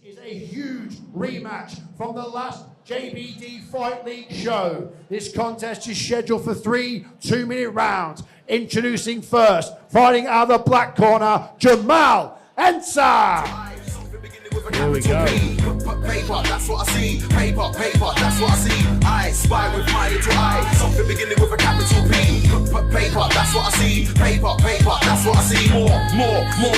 Is a huge rematch from the last JBD Fight League show. This contest is scheduled for 3 2-minute rounds. Introducing first, fighting out of the black corner, Jamal Ensor. Here we go. Paper, that's what I see. Paper, that's what I see. I spy with my little eye. Something beginning with a capital P. Paper, that's what I see. Paper, that's what I see. More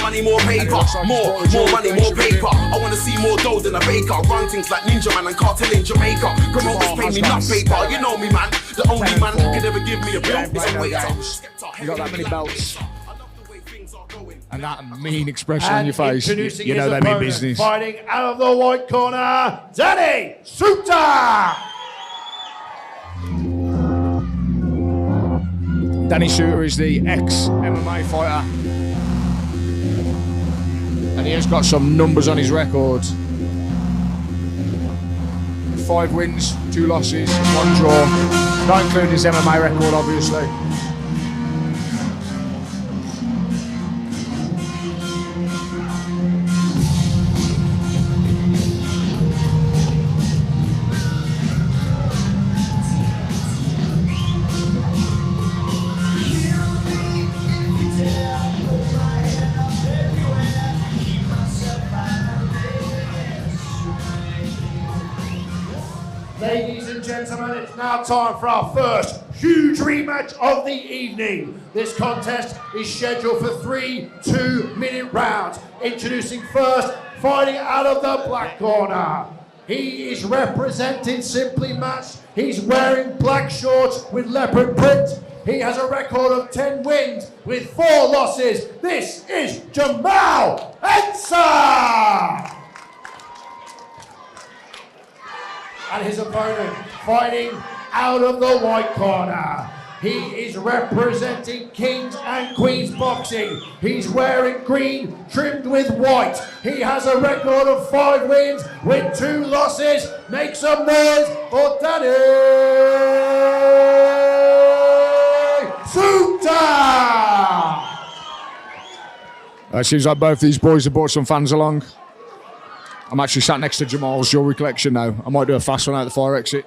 money, more paper. More money, more paper. I want to see more dough than a baker. Run things like Ninja Man and Cartel in Jamaica. Promoters pay me enough paper. You know me, man. The only man who can ever give me a bill is a waiter. You got that many belts. And that mean expression on your face, you know they mean business. Fighting out of the white corner, Danny Suter. Danny Suter is the ex-MMA fighter. And he has got some numbers on his record. 5 wins, 2 losses, 1 draw. Not including his MMA record, obviously. Ladies and gentlemen, it's now time for our first huge rematch of the evening. This contest is scheduled for 3 2-minute rounds. Introducing first, fighting out of the black corner. He is representing Simply Matched. He's wearing black shorts with leopard print. He has a record of 10 wins with 4 losses. This is Jamal Ensor! And his opponent, fighting out of the white corner. He is representing Kings and Queens Boxing. He's wearing green, trimmed with white. He has a record of 5 wins with 2 losses. Make some noise for Danny Suter! It seems like both these boys have brought some fans along. I'm actually sat next to Jamal's jewellery collection now. I might do a fast one out the fire exit.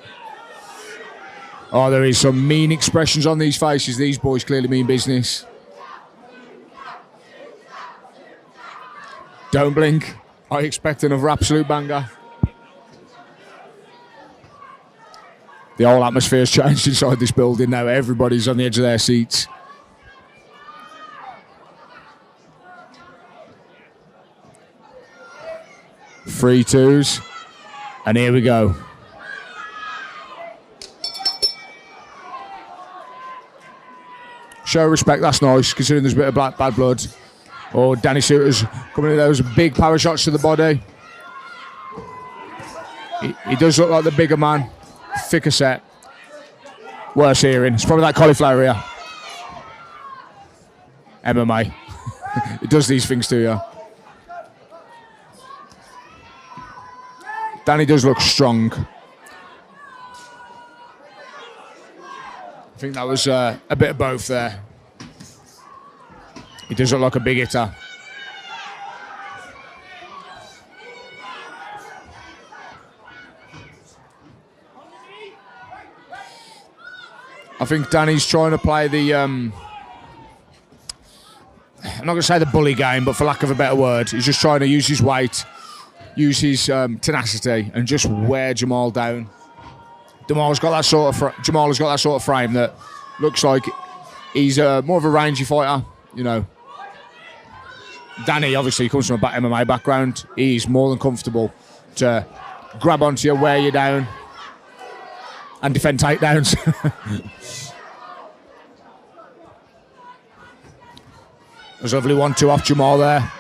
Oh, there is some mean expressions on these faces. These boys clearly mean business. Don't blink. I expect another absolute banger. The whole atmosphere's changed inside this building now. Everybody's on the edge of their seats. Three twos, and here we go. Show respect, that's nice, considering there's a bit of bad blood. Oh, Danny Suter's coming in, those big power shots to the body. He does look like the bigger man, thicker set. Worse hearing, it's probably that cauliflower ear. MMA. It does these things to you. Danny does look strong. I think that was a bit of both there. He does look like a big hitter. I think Danny's trying to play the... I'm not going to say the bully game, but for lack of a better word, he's just trying to use his weight, use his tenacity, and just wear Jamal down. Jamal has got that sort of frame that looks like he's more of a rangy fighter, you know. Danny obviously comes from a MMA background. He's more than comfortable to grab onto you, wear you down, and defend takedowns. There's a lovely 1-2 off Jamal there.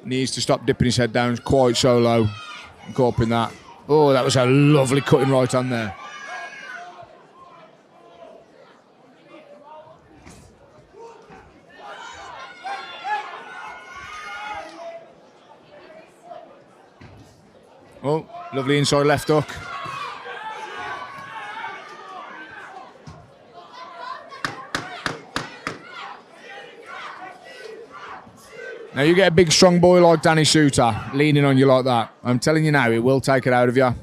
Needs to stop dipping his head down quite so low. Caught up in that. Oh, that was a lovely cutting right on there. Oh, lovely inside left hook. Now you get a big strong boy like Danny Suter leaning on you like that. I'm telling you now, it will take it out of you.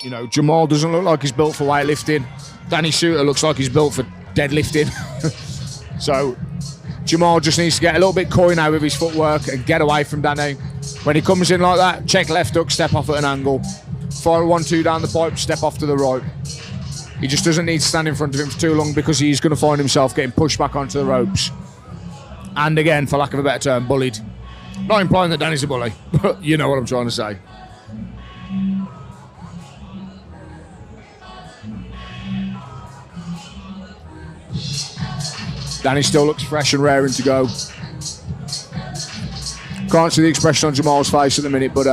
You know, Jamal doesn't look like he's built for weightlifting. Danny Suter looks like he's built for deadlifting. So Jamal just needs to get a little bit coy now with his footwork and get away from Danny. When he comes in like that, check left hook, step off at an angle. Fire a 1-2 down the pipe, step off to the right. He just doesn't need to stand in front of him for too long because he's going to find himself getting pushed back onto the ropes. And again, for lack of a better term, bullied. Not implying that Danny's a bully, but you know what I'm trying to say. Danny still looks fresh and raring to go. Can't see the expression on Jamal's face at the minute, but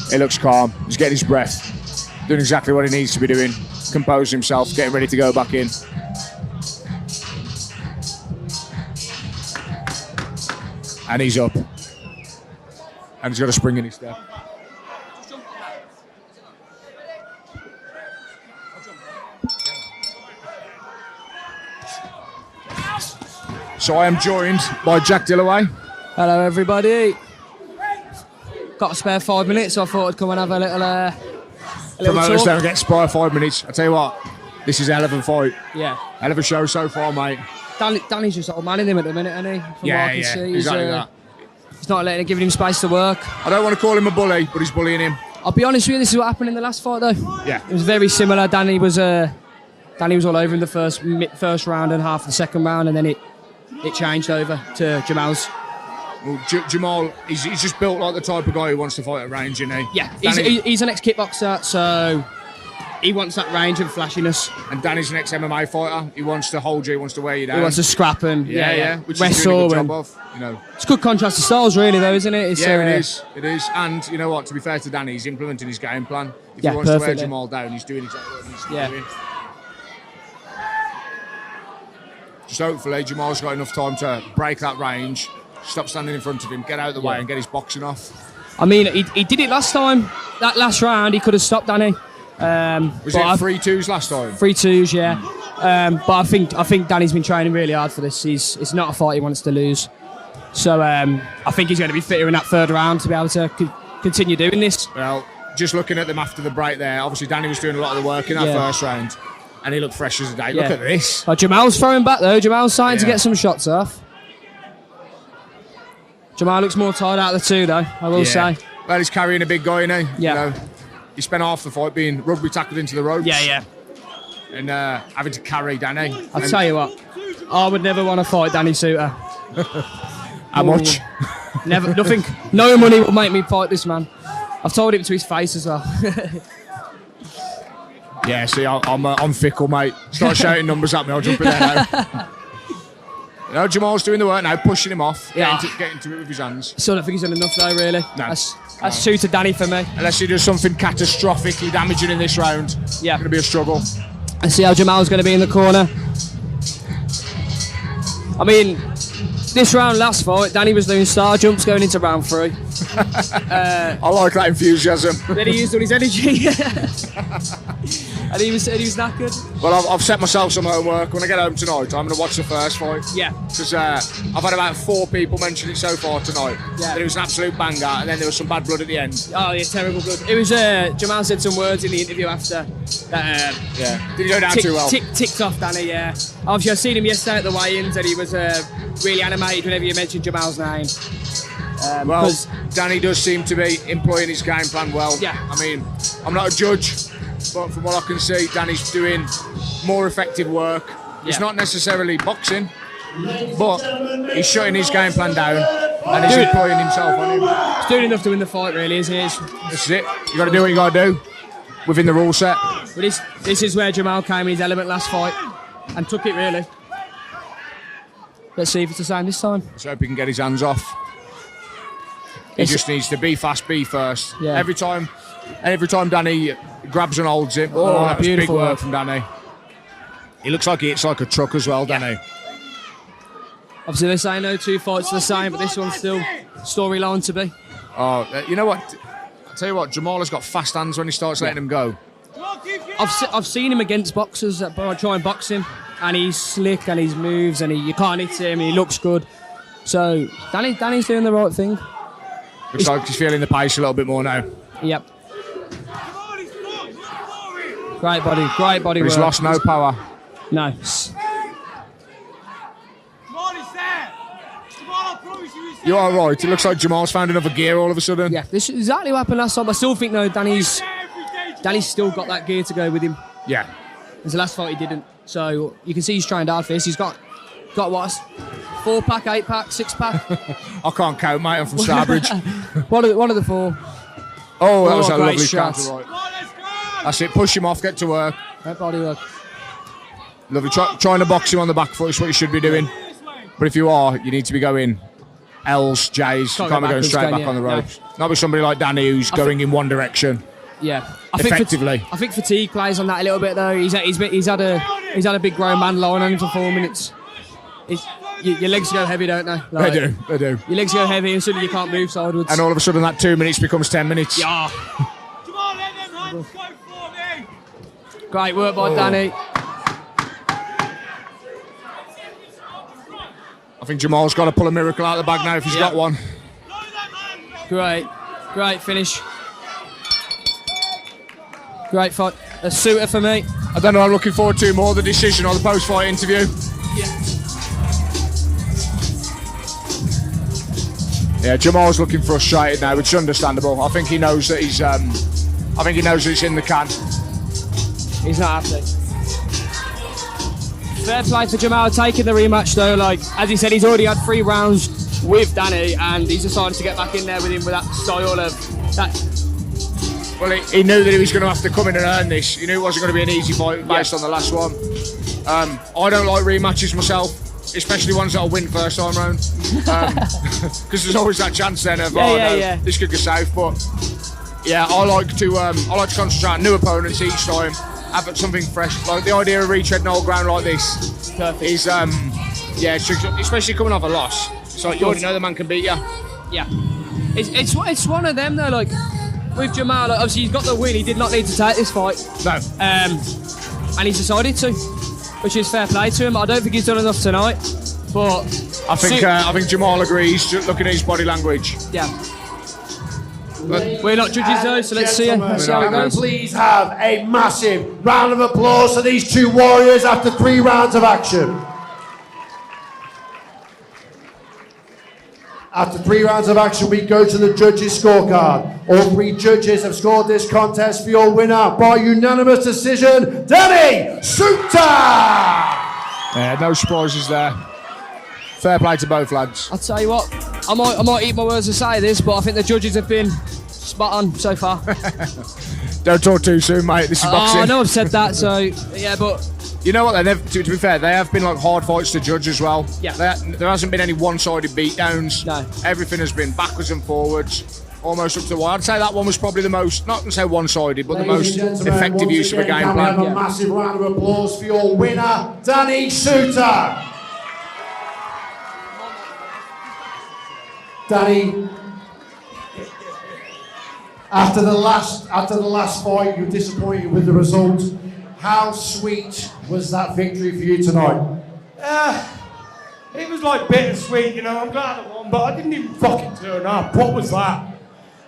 he looks calm. He's getting his breath, doing exactly what he needs to be doing, composing himself, getting ready to go back in. And he's up. And he's got a spring in his step. So I am joined by Jack Dillaway. Hello everybody. Got a spare 5 minutes, so I thought I'd come and have a little Promoters talk. don't get spare 5 minutes. I tell you what, this is a hell of a fight. Yeah. Hell of a show so far, mate. Danny's just old man in him at the minute, isn't he? From what I can see. Exactly that. He's not giving him space to work. I don't want to call him a bully, but he's bullying him. I'll be honest with you, this is what happened in the last fight though. Yeah. It was very similar. Danny was all over in the first round and half of the second round, and then it changed over to Jamal's. Well, Jamal, he's just built like the type of guy who wants to fight at range, isn't he? Yeah, he's an ex-kickboxer, so he wants that range and flashiness. And Danny's an ex-MMA fighter. He wants to hold you, he wants to wear you down. He wants to scrap and which wrestle. he's doing a good job of, you know. It's a good contrast to styles, really, though, isn't it? It is. And you know what? To be fair to Danny, he's implementing his game plan. If he wants to wear Jamal down, he's doing exactly what he needs to be doing. Just hopefully Jamal's got enough time to break that range, stop standing in front of him, get out of the way and get his boxing off. I mean, he did it last time. That last round, he could have stopped Danny. Was it 3-2s last time? 3-2s, yeah. But I think Danny's been training really hard for this. It's not a fight he wants to lose. So I think he's going to be fitter in that third round to be able to continue doing this. Well, just looking at them after the break there, obviously Danny was doing a lot of the work in that first round. And he looked fresh as a day. Look at this. Oh, Jamal's throwing back though. Jamal's starting to get some shots off. Jamal looks more tired out of the two though, I will say. Well, he's carrying a big guy, isn't he? Yeah. You know, he spent half the fight being rugby tackled into the ropes. Yeah. And having to carry Danny. I'll tell you what, I would never want to fight Danny Suter. How much? Never, nothing. No money will make me fight this man. I've told him to his face as well. Yeah, see, I'm fickle, mate. Start shouting numbers at me, I'll jump in there now. You know, Jamal's doing the work now, pushing him off, getting to it with his hands. Still don't think he's done enough though, really. No. That's Suter Danny for me. Unless he does something catastrophically damaging in this round, it's going to be a struggle. I see how Jamal's going to be in the corner. I mean, this round last fight, Danny was doing star jumps going into round 3. I like that enthusiasm. Then he used all his energy. and he was knackered. Well, I've set myself some homework. When I get home tonight, I'm going to watch the first fight. Yeah. Because I've had about 4 people mention it so far tonight. Yeah. That it was an absolute banger, and then there was some bad blood at the end. Oh, yeah, terrible blood. It was, Jamal said some words in the interview after. That, Did he go down too well? Ticked off Danny, yeah. Obviously, I seen him yesterday at the weigh-ins, and he was really animated whenever you mentioned Jamal's name. Well, Danny does seem to be employing his game plan well. Yeah. I mean, I'm not a judge, but from what I can see, Danny's doing more effective work. Yeah. It's not necessarily boxing, but he's shutting his game plan down and he's employing himself on him. He's doing enough to win the fight, really, isn't he? This is it. You got to do what you got to do within the rule set. But this is where Jamal came in his element last fight and took it, really. Let's see if it's the same this time. Let's hope he can get his hands off. He just needs to be fast, be first. Yeah. Every time Danny grabs and holds him, that's big work from Danny. He looks like he hits like a truck as well, Danny. Obviously, they say no 2 fights are the same, but this one's still storyline to be. Oh, you know what? I'll tell you what, Jamal has got fast hands when he starts letting them go. I've seen him against boxers that try and box him, and he's slick and he moves and you can't hit him and he looks good. So Danny's doing the right thing. Looks like he's feeling the pace a little bit more now. Yep. Great body He's work. lost no power. No. You are right. It looks like Jamal's found another gear all of a sudden. Yeah, this is exactly what happened last time. I still think, though, Danny's still got that gear to go with him. Yeah. Because the last fight he didn't. So you can see he's trying hard for this. He's got what? 4-pack, 8-pack, 6-pack? I can't count, mate. I'm from Starbridge. one of the 4. Oh, that was a great lovely shot. counter right. That's it. Push him off. Get to work. Great body work. Lovely. Trying to box him on the back foot is what you should be doing. But if you are, you need to be going L's, J's. You can't be going straight back on the ropes. Not with somebody like Danny who's going in one direction. Yeah, Effectively. I think fatigue plays on that a little bit though. He's had a big grown man lying on him for 4 minutes. Your legs go heavy, don't they? Like, They do. Your legs go heavy and suddenly you can't move sideways. And all of a sudden that 2 minutes becomes 10 minutes. Yeah. Great work by Danny. I think Jamal's got to pull a miracle out of the bag now if he's got one. Great finish. Great fight. A Suter for me. I don't know, I'm looking forward to more the decision or the post-fight interview. Yeah, Jamal's looking frustrated now, which is understandable. I think he knows that he's in the can. He's not happy. Fair play for Jamal taking the rematch though. Like as he said, he's already had 3 rounds with Danny, and he's decided to get back in there with him with that style of that. Well, he knew that he was going to have to come in and earn this. He knew it wasn't going to be an easy fight based on the last one. I don't like rematches myself, especially ones that I'll win first time round, because there's always that chance then of this could go south. But yeah, I like to concentrate on new opponents each time. Have something fresh. Like the idea of retreading old ground like this is especially coming off a loss. So you already know the man can beat you. Yeah, it's one of them though. Like with Jamal, like, obviously he's got the win. He did not need to take this fight. No. And he's decided to, which is fair play to him. I don't think he's done enough tonight, but I think Jamal agrees. Looking at his body language. Yeah. We're not judges though, so let's see how it goes. Please have a massive round of applause for these 2 warriors after 3 rounds of action. After 3 rounds of action, we go to the judges' scorecard. All 3 judges have scored this contest for your winner by unanimous decision, Danny Suter! Yeah, no surprises there. Fair play to both lads. I'll tell you what, I might eat my words to say this, but I think the judges have been spot on so far. Don't talk too soon, mate. This is boxing. I know I've said that, so yeah, but you know what? To be fair, they have been like hard fights to judge as well. Yeah. There hasn't been any one-sided beatdowns. No. Everything has been backwards and forwards, almost up to the wire. I'd say that one was probably the most, not to say one-sided, but the most effective use of a game plan. Have a massive round of applause for your winner, Danny Suter. Danny, after the last fight, you were disappointed with the result. How sweet was that victory for you tonight? It was like bittersweet, you know. I'm glad I won, but I didn't even fucking turn up. What was that?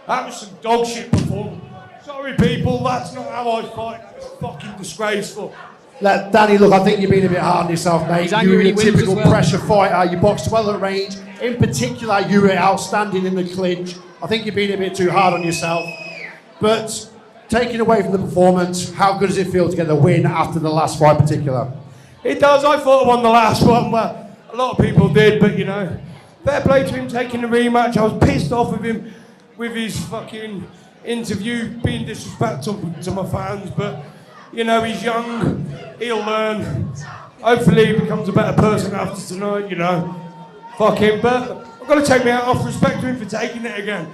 That was some dog shit performance. Sorry, people, that's not how I fight. That was fucking disgraceful. Danny, look, I think you've been a bit hard on yourself, mate. He's angry You're when a he wins typical as well. pressure fighter. You boxed well at range. In particular, you were outstanding in the clinch. I think you've been a bit too hard on yourself. But taking away from the performance, how good does it feel to get the win after the last fight in particular? It does. I thought I won the last one. Well, a lot of people did, but you know, fair play to him taking the rematch. I was pissed off with him with his fucking interview being disrespectful to my fans, but you know, he's young, he'll learn. Hopefully he becomes a better person after tonight, you know. Fuck him, but I've got to take me out off respect to him for taking it again.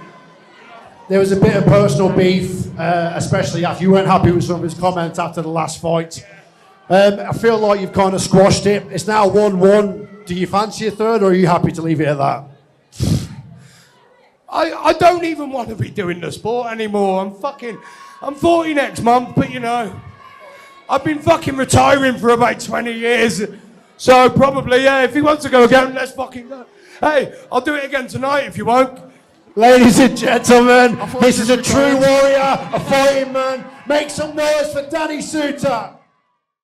There was a bit of personal beef, especially after you weren't happy with some of his comments after the last fight. I feel like you've kind of squashed it. It's now 1-1. Do you fancy a third, or are you happy to leave it at that? I don't even want to be doing the sport anymore. I'm 40 next month, but you know, I've been fucking retiring for about 20 years. So probably, yeah, if he wants to go again, let's fucking go. Hey, I'll do it again tonight if you won't. Ladies and gentlemen, this is a true warrior, a fighting man. Make some noise for Danny Suter.